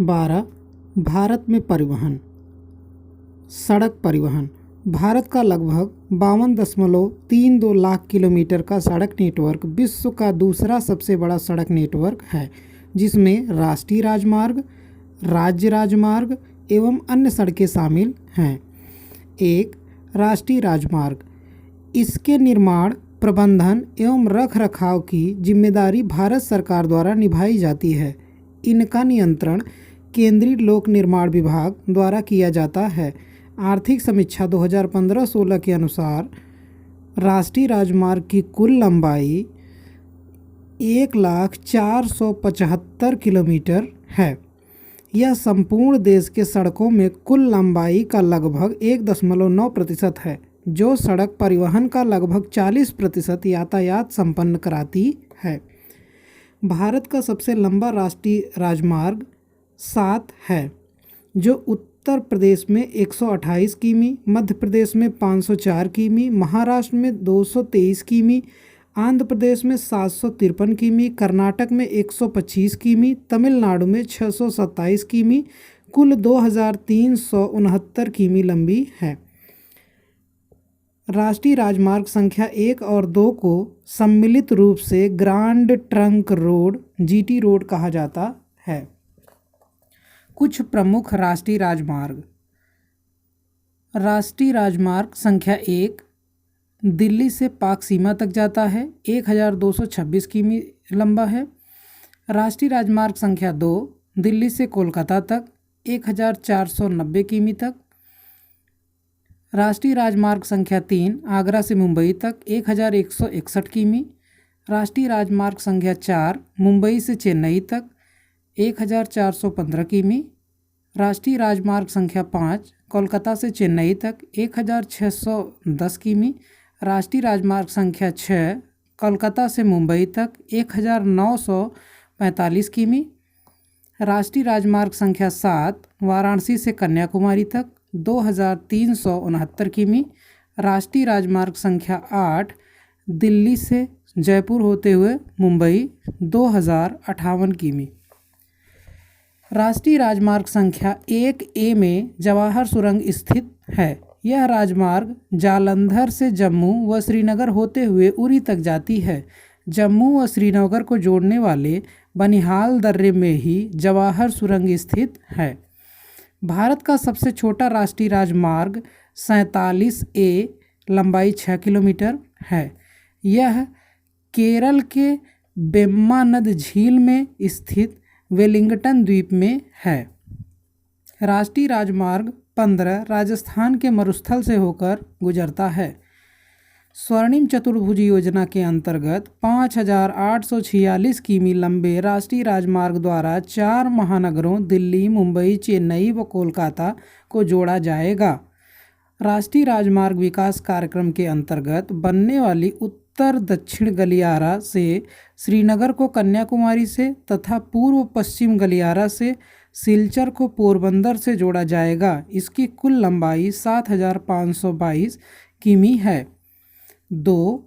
12. भारत में परिवहन। सड़क परिवहन भारत का लगभग 52.32 लाख किलोमीटर का सड़क नेटवर्क विश्व का दूसरा सबसे बड़ा सड़क नेटवर्क है, जिसमें राष्ट्रीय राजमार्ग, राज्य राजमार्ग एवं अन्य सड़कें शामिल हैं। 1. राष्ट्रीय राजमार्ग। इसके निर्माण, प्रबंधन एवं रखरखाव की जिम्मेदारी भारत सरकार द्वारा निभाई जाती है। इनका नियंत्रण केंद्रीय लोक निर्माण विभाग द्वारा किया जाता है। आर्थिक समीक्षा 2015-16 के अनुसार राष्ट्रीय राजमार्ग की कुल लंबाई 1,04,75 किलोमीटर है। यह संपूर्ण देश के सड़कों में कुल लंबाई का लगभग 1.9% है, जो सड़क परिवहन का लगभग 40% यातायात संपन्न कराती है। भारत का सबसे लंबा राष्ट्रीय राजमार्ग 7 है, जो उत्तर प्रदेश में 128 किमी, मध्य प्रदेश में 504 किमी, महाराष्ट्र में 223 किमी, आंध्र प्रदेश में 753 किमी, कर्नाटक में 125 किमी, तमिलनाडु में 627 किमी, कुल 2369 किमी लंबी है। राष्ट्रीय राजमार्ग संख्या 1 और 2 को सम्मिलित रूप से grand trunk road (GT road) कहा जाता है। कुछ प्रमुख राष्ट्रीय राजमार्ग। राष्ट्रीय राजमार्ग संख्या 1 दिल्ली से पाक सीमा तक जाता है, 1226 किमी लंबा है। राष्ट्रीय राजमार्ग संख्या 2 दिल्ली से कोलकाता तक, 1490 किमी तक। राष्ट्रीय राजमार्ग संख्या 3 आगरा से मुंबई तक, 1161 किमी। राष्ट्रीय राजमार्ग संख्या 4 मुंबई से चेन्नई तक, 1415 किमी। राष्ट्रीय राजमार्ग संख्या 5 कोलकाता से चेन्नई तक, 1610 किमी। राष्ट्रीय राजमार्ग संख्या 6 कोलकाता से मुंबई तक, 1945 किमी। राष्ट्रीय राजमार्ग संख्या 7 वाराणसी से कन्याकुमारी तक, 2369 किमी। राष्ट्रीय राजमार्ग संख्या 8 दिल्ली से जयपुर होते हुए मुंबई, 2058 किमी। राष्ट्रीय राजमार्ग संख्या 1A में जवाहर सुरंग स्थित है। यह राजमार्ग जालंधर से जम्मू व श्रीनगर होते हुए उरी तक जाती है। जम्मू व श्रीनगर को जोड़ने वाले बनिहाल दर्रे में ही जवाहर सुरंग स्थित है। भारत का सबसे छोटा राष्ट्रीय राजमार्ग 47A लंबाई 6 किलोमीटर है। यह केरल के वेम्बनाड झील में स्थित वेलिंगटन द्वीप में है। राष्ट्रीय राजमार्ग 15 राजस्थान के मरुस्थल से होकर गुजरता है। स्वर्णिम चतुर्भुज योजना के अंतर्गत 5846 किमी लंबे राष्ट्रीय राजमार्ग द्वारा 4 महानगरों दिल्ली, मुंबई, चेन्नई व कोलकाता को जोड़ा जाएगा। राष्ट्रीय राजमार्ग विकास कार्यक्रम के अंतर्गत बनने वाली उत्तर दक्षिण गलियारा से श्रीनगर को कन्याकुमारी से तथा पूर्व पश्चिम गलियारा से सिलचर को पोरबंदर से जोड़ा जाएगा। इसकी कुल लंबाई 7522 किमी है। 2.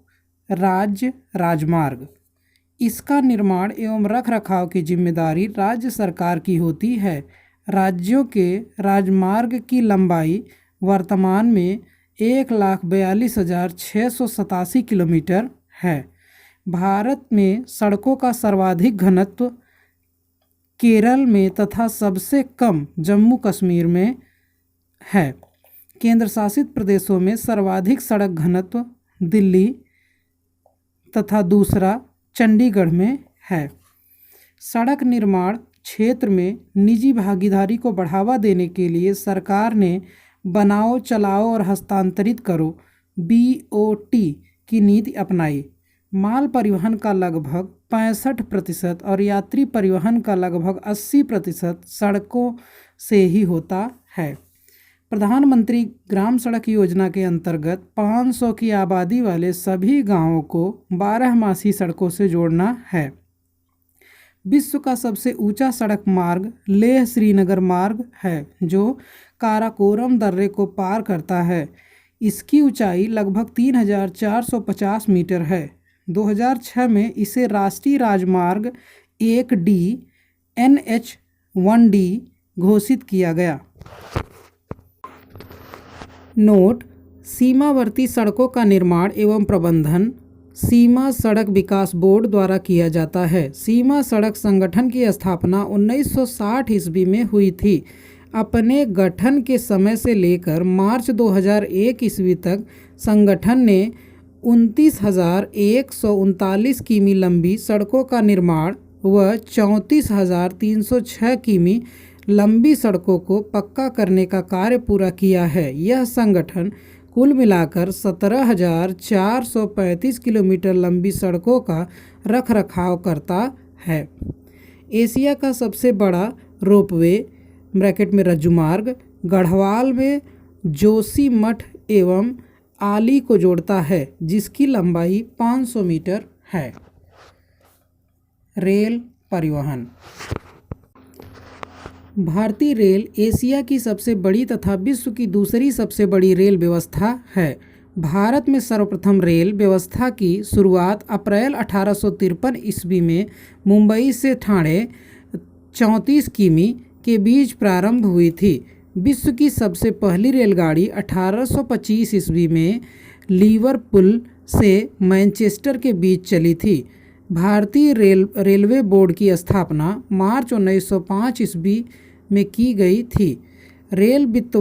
राज्य राजमार्ग। इसका निर्माण एवं रखरखाव की जिम्मेदारी राज्य सरकार की होती है। राज्यों के राजमार्ग की लंबाई वर्तमान में 1,42,687 किलोमीटर है। भारत में सड़कों का सर्वाधिक घनत्व केरल में तथा सबसे कम जम्मू कश्मीर में है। केंद्र शासित प्रदेशों में सर्वाधिक सड़क घनत्व दिल्ली तथा दूसरा चंडीगढ़ में है। सड़क निर्माण क्षेत्र में निजी भागीदारी को बढ़ावा देने के लिए सरकार ने बनाओ, चलाओ और हस्तांतरित करो (BOT) की नीति अपनाई। माल परिवहन का लगभग 65% और यात्री परिवहन का लगभग 80% सड़कों से ही होता है। प्रधानमंत्री ग्राम सड़क योजना के अंतर्गत 500 की आबादी वाले सभी गांवों को 12मासी सड़कों से जोड़ना है। विश्व का सबसे ऊंचा सड़क मार्ग लेह श्रीनगर मार्ग है, जो काराकोरम दर्रे को पार करता है। इसकी ऊंचाई लगभग 3450 मीटर है। 2006 में इसे राष्ट्रीय राजमार्ग 1D NH 1D घोषित किया गया। नोट: सीमावर्ती सड़कों का निर्माण एवं प्रबंधन सीमा सड़क विकास बोर्ड द्वारा किया जाता है। सीमा सड़क संगठन की स्थापना 1960 ईस्वी में हुई थी। अपने गठन के समय से लेकर मार्च 2001 ईस्वी तक संगठन ने 29,139 किमी लंबी सड़कों का निर्माण व 34,306 किमी लंबी सड़कों को पक्का करने का कार्य पूरा किया है। यह संगठन कुल मिलाकर 17,435 किलोमीटर लंबी सड़कों का रखरखाव करता है। एशिया का सबसे बड़ा रोपवे ब्रैकेट में रज्जू मार्ग गढ़वाल में जोशीमठ एवं आली को जोड़ता है, जिसकी लंबाई 500 मीटर है। रेल परिवहन। भारतीय रेल एशिया की सबसे बड़ी तथा विश्व की दूसरी सबसे बड़ी रेल व्यवस्था है। भारत में सर्वप्रथम रेल व्यवस्था की शुरुआत अप्रैल 1853 ईस्वी में मुंबई से ठाणे 34 किमी के बीच प्रारंभ हुई थी। विश्व की सबसे पहली रेलगाड़ी 1825 ईस्वी में लिवरपूल से मैनचेस्टर के बीच चली थी। भारतीय रेलवे बोर्ड की स्थापना मार्च 1905 ईस्वी में की गई थी। रेल वित्त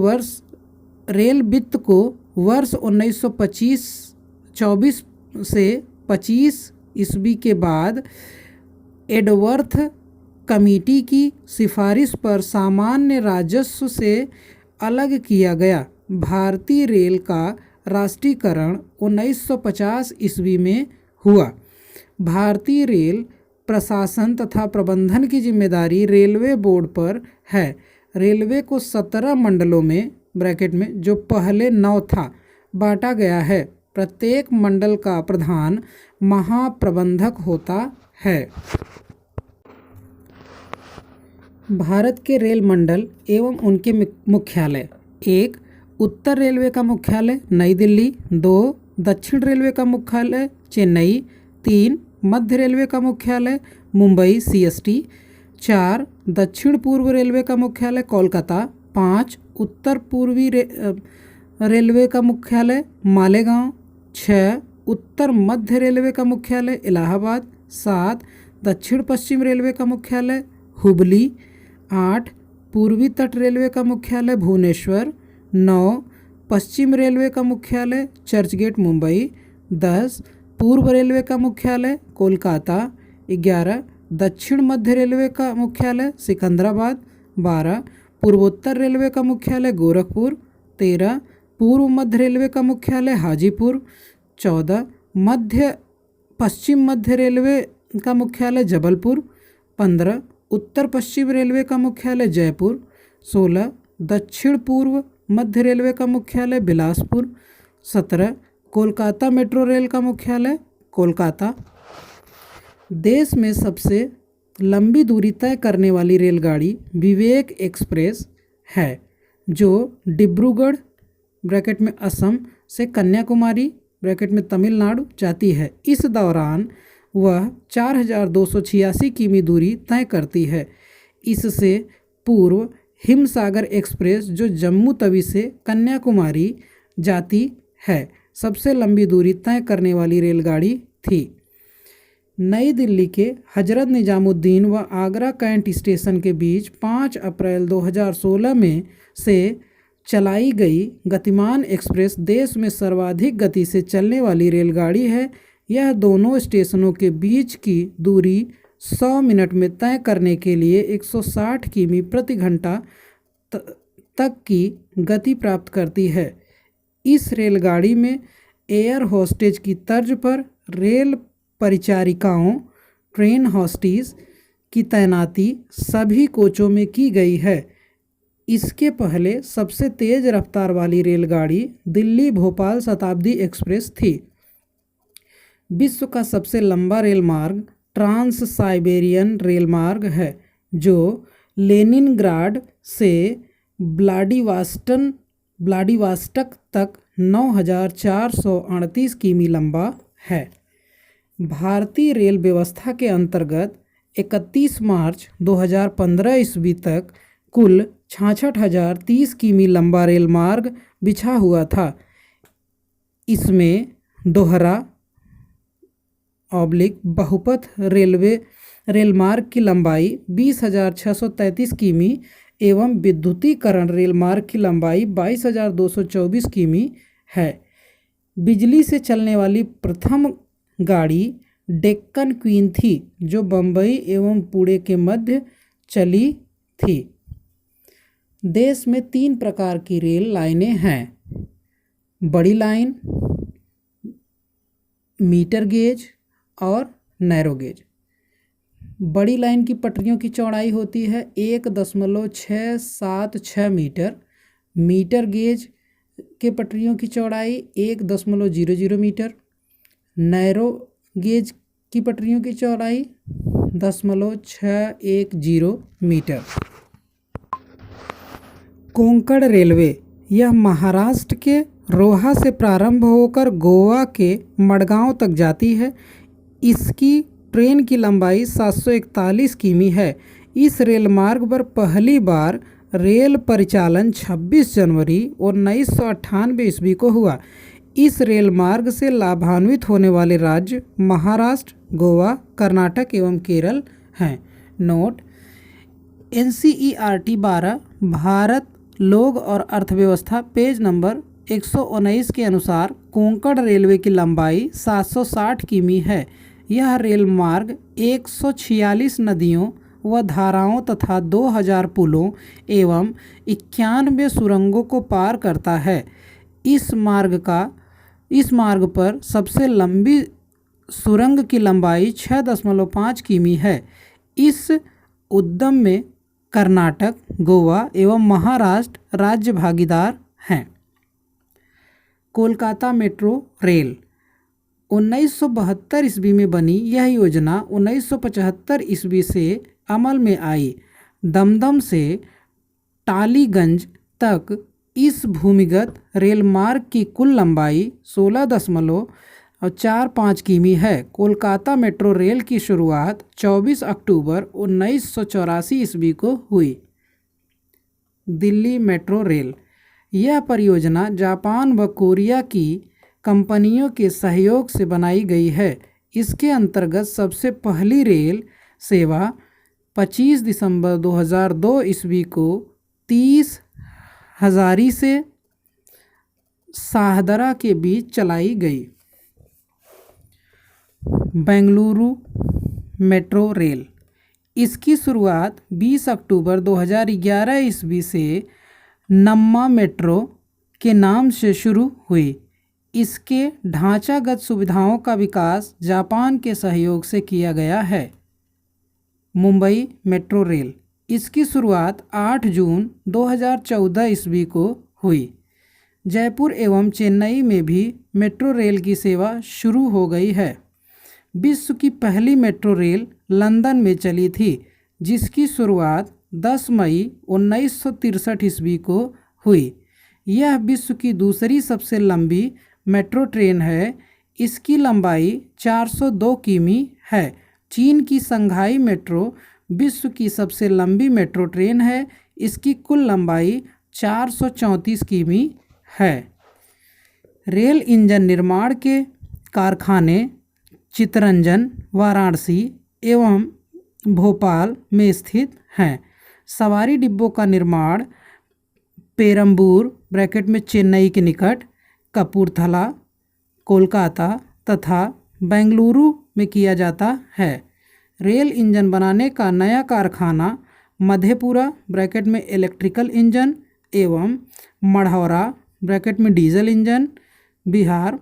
को वर्ष 1924 से 25 ईस्वी के बाद एडवर्थ कमेटी की सिफारिश पर सामान्य राजस्व से अलग किया गया। भारतीय रेल का राष्ट्रीयकरण 1950 ईस्वी में हुआ। भारतीय रेल प्रशासन तथा प्रबंधन की जिम्मेदारी रेलवे बोर्ड पर है। रेलवे को 17 मंडलों में ब्रैकेट में जो पहले 9 था बांटा गया है। प्रत्येक मंडल का प्रधान महाप्रबंधक होता है। भारत के रेल मंडल एवं उनके मुख्यालय: 1. उत्तर रेलवे का मुख्यालय नई दिल्ली। 2. दक्षिण रेलवे का मुख्यालय चेन्नई। 3. मध्य रेलवे का मुख्यालय मुंबई CST। 4. दक्षिण पूर्व रेलवे का मुख्यालय कोलकाता। 5. उत्तर पूर्वी रेलवे का मुख्यालय मालेगांव। 6. उत्तर मध्य रेलवे का मुख्यालय इलाहाबाद। 7. दक्षिण पश्चिम रेलवे का मुख्यालय हुबली। 8. पूर्वी तट रेलवे का मुख्यालय भुवनेश्वर। 9. पश्चिम रेलवे का मुख्यालय चर्चगेट मुंबई। 10. पूर्व रेलवे का मुख्यालय कोलकाता। 11. दक्षिण मध्य रेलवे का मुख्यालय सिकंदराबाद। 12. पूर्वोत्तर रेलवे का मुख्यालय गोरखपुर। 13. पूर्व मध्य रेलवे का मुख्यालय हाजीपुर। 14. पश्चिम मध्य रेलवे का मुख्यालय जबलपुर। 15. उत्तर पश्चिम रेलवे का मुख्यालय जयपुर। 16. दक्षिण पूर्व मध्य रेलवे का मुख्यालय बिलासपुर। 17. कोलकाता मेट्रो रेल का मुख्यालय कोलकाता। देश में सबसे लंबी दूरी तय करने वाली रेलगाड़ी विवेक एक्सप्रेस है, जो डिब्रूगढ़ ब्रैकेट में असम से कन्याकुमारी ब्रैकेट में तमिलनाडु जाती है। इस दौरान वह 4,286 किमी दूरी तय करती है। इससे पूर्व हिमसागर एक्सप्रेस जो जम्मू तवी से कन्याकुमारी जाती है, सबसे लंबी दूरी तय करने वाली रेलगाड़ी थी। नई दिल्ली के हजरत निजामुद्दीन व आगरा कैंट स्टेशन के बीच 5 अप्रैल 2016 में से चलाई गई गतिमान एक्सप्रेस देश में सर्वाधिक गति से चलने वाली रेलगाड़ी है। यह दोनों स्टेशनों के बीच की दूरी 100 मिनट में तय करने के लिए 160 किमी प्रति घंटा तक की गति प्राप्त करती है। इस रेलगाड़ी में एयर होस्टेज की तर्ज पर रेल परिचारिकाओं ट्रेन होस्टेस की तैनाती सभी कोचों में की गई है। इसके पहले सबसे तेज़ रफ्तार वाली रेलगाड़ी दिल्ली भोपाल शताब्दी एक्सप्रेस थी। विश्व का सबसे लंबा रेलमार्ग ट्रांस साइबेरियन रेलमार्ग है, जो लेनिनग्राड से व्लादिवास्टक तक 9,438 किमी लंबा है। भारतीय रेल व्यवस्था के अंतर्गत 31 मार्च 2015 ईस्वी तक कुल 66,030 किमी लंबा रेल मार्ग बिछा हुआ था। इसमें दोहरा बहुपथ रेल मार्ग की लंबाई 20,633 किमी एवं विद्युतीकरण रेल मार्ग की लंबाई 22,224 किमी है। बिजली से चलने वाली प्रथम गाड़ी डेक्कन क्वीन थी, जो बम्बई एवं पुणे के मध्य चली थी। देश में 3 प्रकार की रेल लाइनें हैं: बड़ी लाइन, मीटर गेज और नैरो गेज। बड़ी लाइन की पटरियों की चौड़ाई होती है 1.676 मीटर। मीटर गेज के पटरियों की चौड़ाई 1.00 मीटर। नैरो गेज की पटरियों की चौड़ाई 0.610 मीटर। कोंकण रेलवे यह महाराष्ट्र के रोहा से प्रारंभ होकर गोवा के मडगांव तक जाती है। इसकी ट्रेन की लंबाई 741 किमी है। इस रेल मार्ग पर पहली बार रेल परिचालन 26 जनवरी 1998 ईस्वी को हुआ। इस रेल मार्ग से लाभान्वित होने वाले राज्य महाराष्ट्र, गोवा, कर्नाटक एवं केरल हैं। नोट: NCERT 12 भारत लोग और अर्थव्यवस्था पेज नंबर 119 के अनुसार कोंकण रेलवे की लंबाई 760 किमी है। यह रेल मार्ग 146 नदियों व धाराओं तथा 2000 पुलों एवं 91 सुरंगों को पार करता है। इस मार्ग पर सबसे लंबी सुरंग की लंबाई 6.5 किमी है। इस उद्यम में कर्नाटक, गोवा एवं महाराष्ट्र राज्य भागीदार हैं। कोलकाता मेट्रो रेल 1972 ईस्वी में बनी यह योजना 1975 ईस्वी से अमल में आई। दमदम से टालीगंज तक इस भूमिगत रेल मार्ग की कुल लंबाई 16.45 किमी है। कोलकाता मेट्रो रेल की शुरुआत 24 अक्टूबर 1984 ईस्वी को हुई। दिल्ली मेट्रो रेल यह परियोजना जापान व कोरिया की कंपनियों के सहयोग से बनाई गई है। इसके अंतर्गत सबसे पहली रेल सेवा 25 दिसंबर 2002 ईस्वी को 30 हजारी से शाहदरा के बीच चलाई गई। बेंगलुरु मेट्रो रेल इसकी शुरुआत 20 अक्टूबर 2011 ईस्वी से नम्मा मेट्रो के नाम से शुरू हुई। इसके ढांचागत सुविधाओं का विकास जापान के सहयोग से किया गया है। मुंबई मेट्रो रेल इसकी शुरुआत 8 जून 2014 ईस्वी को हुई। जयपुर एवं चेन्नई में भी मेट्रो रेल की सेवा शुरू हो गई है। विश्व की पहली मेट्रो रेल लंदन में चली थी, जिसकी शुरुआत 10 मई 1963 ईस्वी को हुई। यह विश्व की दूसरी सबसे लंबी मेट्रो ट्रेन है। इसकी लंबाई 402 किमी है। चीन की संघाई मेट्रो विश्व की सबसे लंबी मेट्रो ट्रेन है। इसकी कुल लंबाई 434 किमी है। रेल इंजन निर्माण के कारखाने चित्तरंजन, वाराणसी एवं भोपाल में स्थित हैं। सवारी डिब्बों का निर्माण पेरम्बूर (में चेन्नई के निकट), कपूरथला, कोलकाता तथा बेंगलुरु में किया जाता है। रेल इंजन बनाने का नया कारखाना मधेपुरा (में इलेक्ट्रिकल इंजन) एवं मढ़ौरा (में डीजल इंजन) बिहार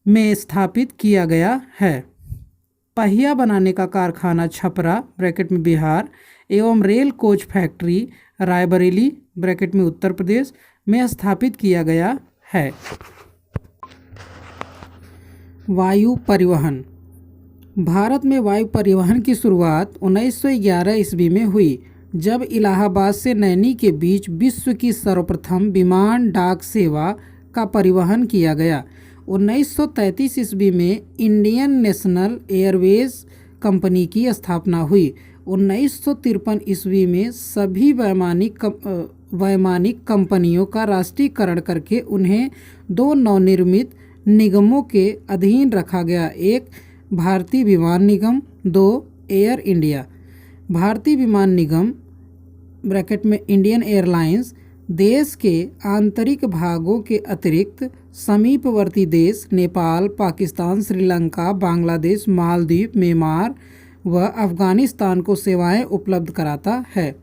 में स्थापित किया गया है। पहिया बनाने का कारखाना छपरा (में बिहार) एवं रेल कोच फैक्ट्री रायबरेली (में उत्तर प्रदेश) में स्थापित किया गया है। वायु परिवहन भारत में वायु परिवहन की शुरुआत 1911 ईस्वी में हुई, जब इलाहाबाद से नैनी के बीच विश्व की सर्वप्रथम विमान डाक सेवा का परिवहन किया गया। 1933 ईस्वी में इंडियन नेशनल एयरवेज कंपनी की स्थापना हुई। 1953 ईस्वी में सभी वैमानिक कंपनियों का राष्ट्रीयकरण करके उन्हें दो नवनिर्मित निगमों के अधीन रखा गया। एक भारतीय विमान निगम, दो एयर इंडिया। भारतीय विमान निगम ब्रैकेट में इंडियन एयरलाइंस देश के आंतरिक भागों के अतिरिक्त समीपवर्ती देश नेपाल, पाकिस्तान, श्रीलंका, बांग्लादेश, मालदीव, म्यांमार व अफगानिस्तान को सेवाएं उपलब्ध कराता है।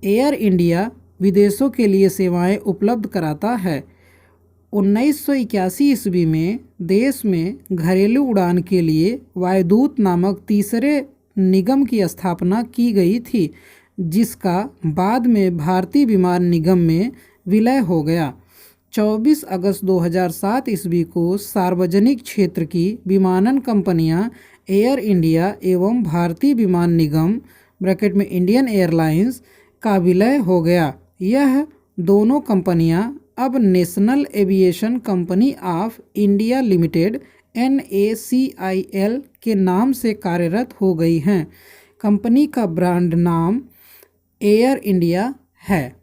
एयर इंडिया विदेशों के लिए सेवाएं उपलब्ध कराता है। 1981 ईस्वी में देश में घरेलू उड़ान के लिए वायुदूत नामक तीसरे निगम की स्थापना की गई थी, जिसका बाद में भारतीय विमान निगम में विलय हो गया। 24 अगस्त 2007 ईस्वी को सार्वजनिक क्षेत्र की विमानन कंपनियां एयर इंडिया एवं भारतीय विमान निगम ब्रैकेट में इंडियन एयरलाइंस का विलय हो गया। यह दोनों कंपनियां अब national aviation company of India limited NACIL के नाम से कार्यरत हो गई हैं। कंपनी का ब्रांड नाम एयर इंडिया है।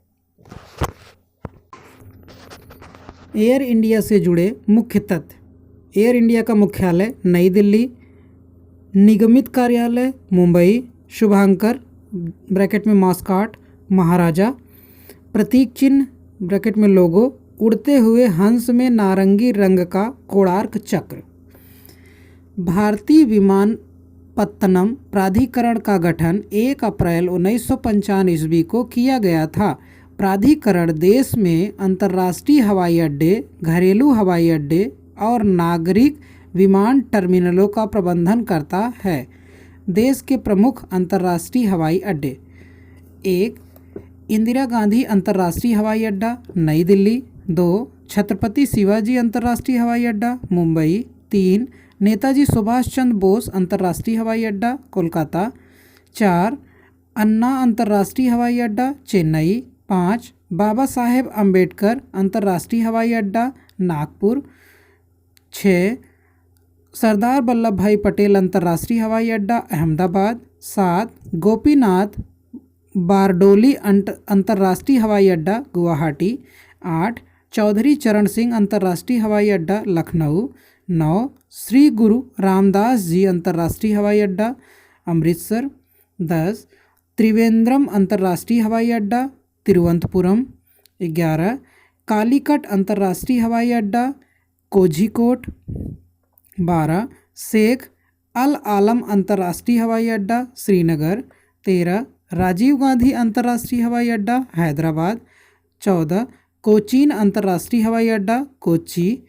एयर इंडिया से जुड़े मुख्य तथ्य। एयर इंडिया का मुख्यालय नई दिल्ली, निगमित कार्यालय मुंबई, शुभांकर ब्रैकेट में मास्कॉट महाराजा, प्रतीक चिन्ह ब्रैकेट में लोगो उड़ते हुए हंस में नारंगी रंग का कोणार्क चक्र। भारतीय विमानपत्तनम प्राधिकरण का गठन 1 अप्रैल 1955 ईस्वी को किया गया था। प्राधिकरण देश में अंतर्राष्ट्रीय हवाई अड्डे, घरेलू हवाई अड्डे और नागरिक विमान टर्मिनलों का प्रबंधन करता है। देश के प्रमुख अंतर्राष्ट्रीय हवाई अड्डे: 1 इंदिरा गांधी अंतर्राष्ट्रीय हवाई अड्डा नई दिल्ली, 2 छत्रपति शिवाजी अंतर्राष्ट्रीय हवाई अड्डा मुंबई, 3 नेताजी सुभाष चंद्र बोस अंतर्राष्ट्रीय हवाई अड्डा कोलकाता, 4 अन्ना अंतर्राष्ट्रीय हवाई अड्डा चेन्नई, 5 बाबा साहेब अम्बेडकर अंतर्राष्ट्रीय हवाई अड्डा नागपुर, 6 सरदार वल्लभ भाई पटेल अंतर्राष्ट्रीय हवाई अड्डा अहमदाबाद, 7 गोपीनाथ बारडोली अंतर्राष्ट्रीय हवाई अड्डा गुवाहाटी, 8 चौधरी चरण सिंह अंतर्राष्ट्रीय हवाई अड्डा लखनऊ, 9 श्री गुरु रामदास जी अंतर्राष्ट्रीय हवाई अड्डा अमृतसर, 10 त्रिवेंद्रम अंतर्राष्ट्रीय हवाई अड्डा तिरुवनंतपुरम, 11 कालीकट अंतर्राष्ट्रीय हवाई अड्डा कोझिकोड, 12 शेख अल आलम अंतर्राष्ट्रीय हवाई अड्डा श्रीनगर, 13 राजीव गांधी अंतर्राष्ट्रीय हवाई अड्डा हैदराबाद, 14 कोचीन अंतर्राष्ट्रीय हवाई अड्डा कोच्चि,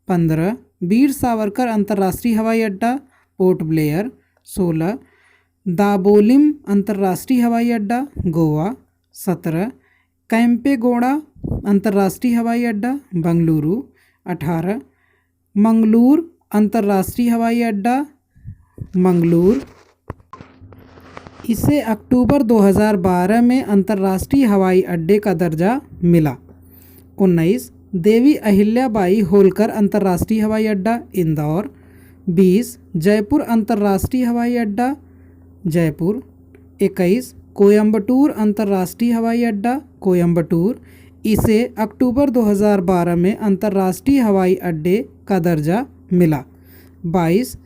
15 वीर सावरकर अंतर्राष्ट्रीय हवाई अड्डा पोर्ट ब्लेयर, 16 दाबोलिम अंतर्राष्ट्रीय हवाई अड्डा गोवा, 17 कैंपेगौड़ा अंतर्राष्ट्रीय हवाई अड्डा बेंगलुरु, 18 मंगलूर अंतर्राष्ट्रीय हवाई अड्डा मंगलूर। इसे अक्टूबर 2012 में अंतर्राष्ट्रीय हवाई अड्डे का दर्जा मिला। 19 देवी अहिल्याबाई होलकर अंतर्राष्ट्रीय हवाई अड्डा इंदौर, 20 जयपुर अंतर्राष्ट्रीय हवाई अड्डा जयपुर, 21 कोयंबटूर अंतर्राष्ट्रीय हवाई अड्डा कोयंबटूर। इसे अक्टूबर 2012 में अंतर्राष्ट्रीय हवाई अड्डे का दर्जा मिला। 22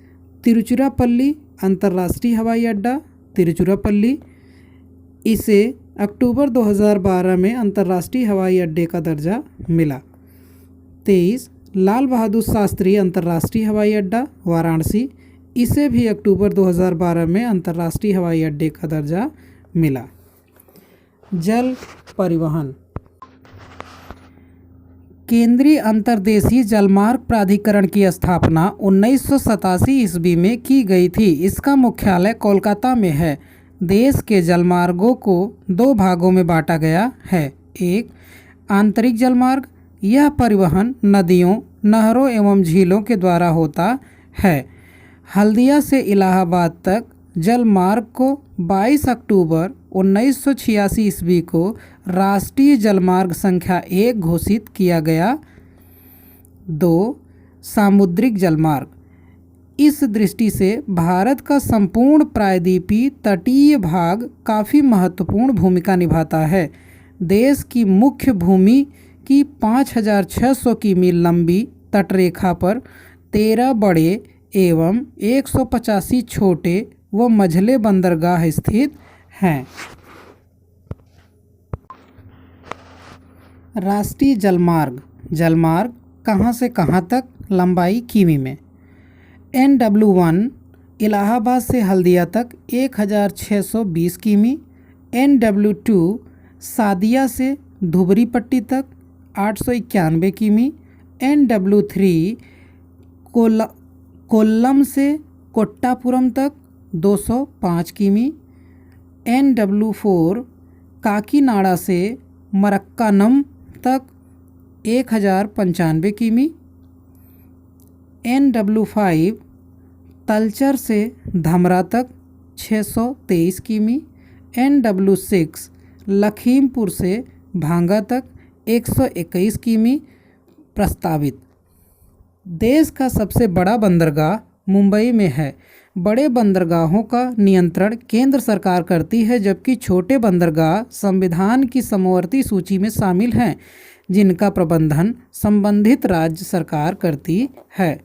तिरुचिरापल्ली अंतर्राष्ट्रीय हवाई अड्डा तिरुचिरापल्ली। इसे अक्टूबर 2012 में अंतर्राष्ट्रीय हवाई अड्डे का दर्जा मिला। 23 लाल बहादुर शास्त्री अंतर्राष्ट्रीय हवाई अड्डा वाराणसी। इसे भी अक्टूबर 2012 में अंतर्राष्ट्रीय हवाई अड्डे का दर्जा मिला। जल परिवहन। केंद्रीय अंतर्देशीय जलमार्ग प्राधिकरण की स्थापना 1987 ईस्वी में की गई थी। इसका मुख्यालय कोलकाता में है। देश के जलमार्गों को दो भागों में बांटा गया है। एक आंतरिक जलमार्ग, यह परिवहन नदियों, नहरों एवं झीलों के द्वारा होता है। हल्दिया से इलाहाबाद तक जलमार्ग को 22 अक्टूबर 1986 ईस्वी को राष्ट्रीय जलमार्ग संख्या 1 घोषित किया गया। 2 सामुद्रिक जलमार्ग, इस दृष्टि से भारत का संपूर्ण प्रायद्वीपीय तटीय भाग काफ़ी महत्वपूर्ण भूमिका निभाता है। देश की मुख्य भूमि की 5,600 किमी लंबी तटरेखा पर 13 बड़े एवं 185 छोटे व मझले बंदरगाह स्थित हैं। राष्ट्रीय जलमार्ग कहाँ से कहाँ तक, लंबाई किमी में। NW1 इलाहाबाद से हल्दिया तक 1,620 किमी। NW2 सादिया से धुबरी पट्टी तक 891 किमी। NW3 कोल्लम से कोट्टापुरम तक 205 किमी। NW4 काकीनाडा से मरक्कानम तक 1,095 किमी। NW5 तलचर से धमरा तक 623 किमी। NW6 लखीमपुर से भांगा तक 121 किमी प्रस्तावित। देश का सबसे बड़ा बंदरगाह मुंबई में है। बड़े बंदरगाहों का नियंत्रण केंद्र सरकार करती है, जबकि छोटे बंदरगाह संविधान की समवर्ती सूची में शामिल हैं, जिनका प्रबंधन संबंधित राज्य सरकार करती है।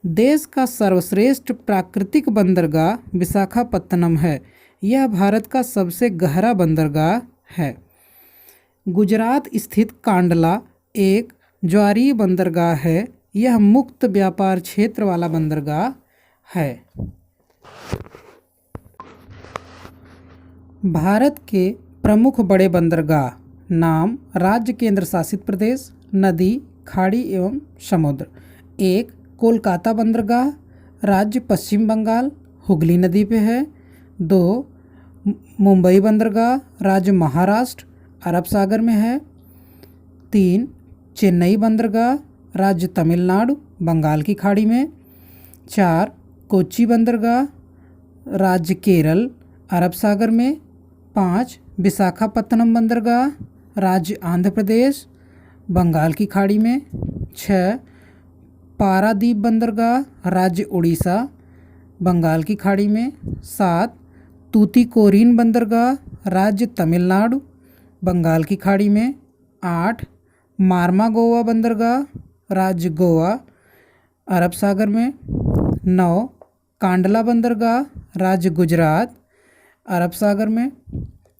देश का सर्वश्रेष्ठ प्राकृतिक बंदरगाह विशाखापत्तनम है। यह भारत का सबसे गहरा बंदरगाह है। गुजरात स्थित कांडला एक ज्वारीय बंदरगाह है। यह मुक्त व्यापार क्षेत्र वाला बंदरगाह है। भारत के प्रमुख बड़े बंदरगाह नाम, राज्य केंद्र शासित प्रदेश, नदी, खाड़ी एवं समुद्र। 1 कोलकाता बंदरगाह, राज्य पश्चिम बंगाल, हुगली नदी पे है। 2 मुंबई बंदरगाह, राज्य महाराष्ट्र, अरब सागर में है। 3 चेन्नई बंदरगाह, राज्य तमिलनाडु, बंगाल की खाड़ी में। 4 कोच्चि बंदरगाह, राज्य केरल, अरब सागर में। 5 विशाखापत्तनम बंदरगाह, राज्य आंध्र प्रदेश, बंगाल की खाड़ी में। 6 पारादीप बंदरगाह, राज्य उड़ीसा, बंगाल की खाड़ी में। 7 तूतीकोरिन बंदरगाह, राज्य तमिलनाडु, बंगाल की खाड़ी में। 8 मार्मागोवा बंदरगाह, राज्य गोवा, अरब सागर में। 9 कांडला बंदरगाह, राज्य गुजरात, अरब सागर में।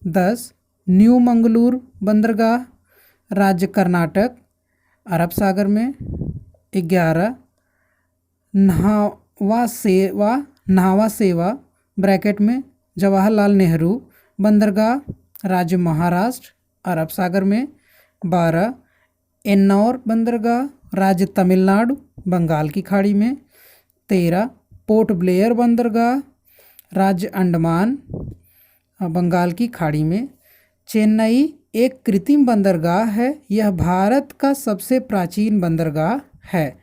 10 न्यू मंगलूर बंदरगाह, राज्य कर्नाटक, अरब सागर में। 11 न्हावा सेवा ब्रैकेट में जवाहरलाल नेहरू बंदरगाह, राज्य महाराष्ट्र, अरब सागर में। 12 एन्नौर बंदरगाह, राज्य तमिलनाडु, बंगाल की खाड़ी में। 13 पोर्ट ब्लेयर बंदरगाह, राज्य अंडमान, बंगाल की खाड़ी में। चेन्नई एक कृत्रिम बंदरगाह है। यह भारत का सबसे प्राचीन बंदरगाह है।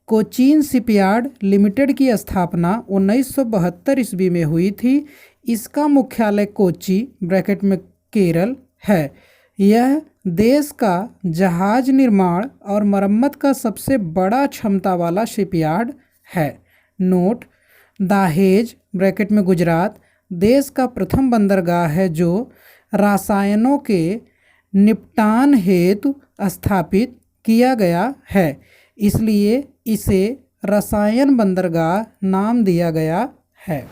कोचीन शिपयार्ड लिमिटेड की स्थापना 1972 ईस्वी में हुई थी। इसका मुख्यालय कोच्चि ब्रैकेट में केरल है। यह देश का जहाज निर्माण और मरम्मत का सबसे बड़ा क्षमता वाला शिपयार्ड है। नोट: दाहेज ब्रैकेट में गुजरात देश का प्रथम बंदरगाह है जो रसायनों के निपटान हेतु स्थापित किया गया है, इसलिए इसे रसायन बंदरगाह नाम दिया गया है।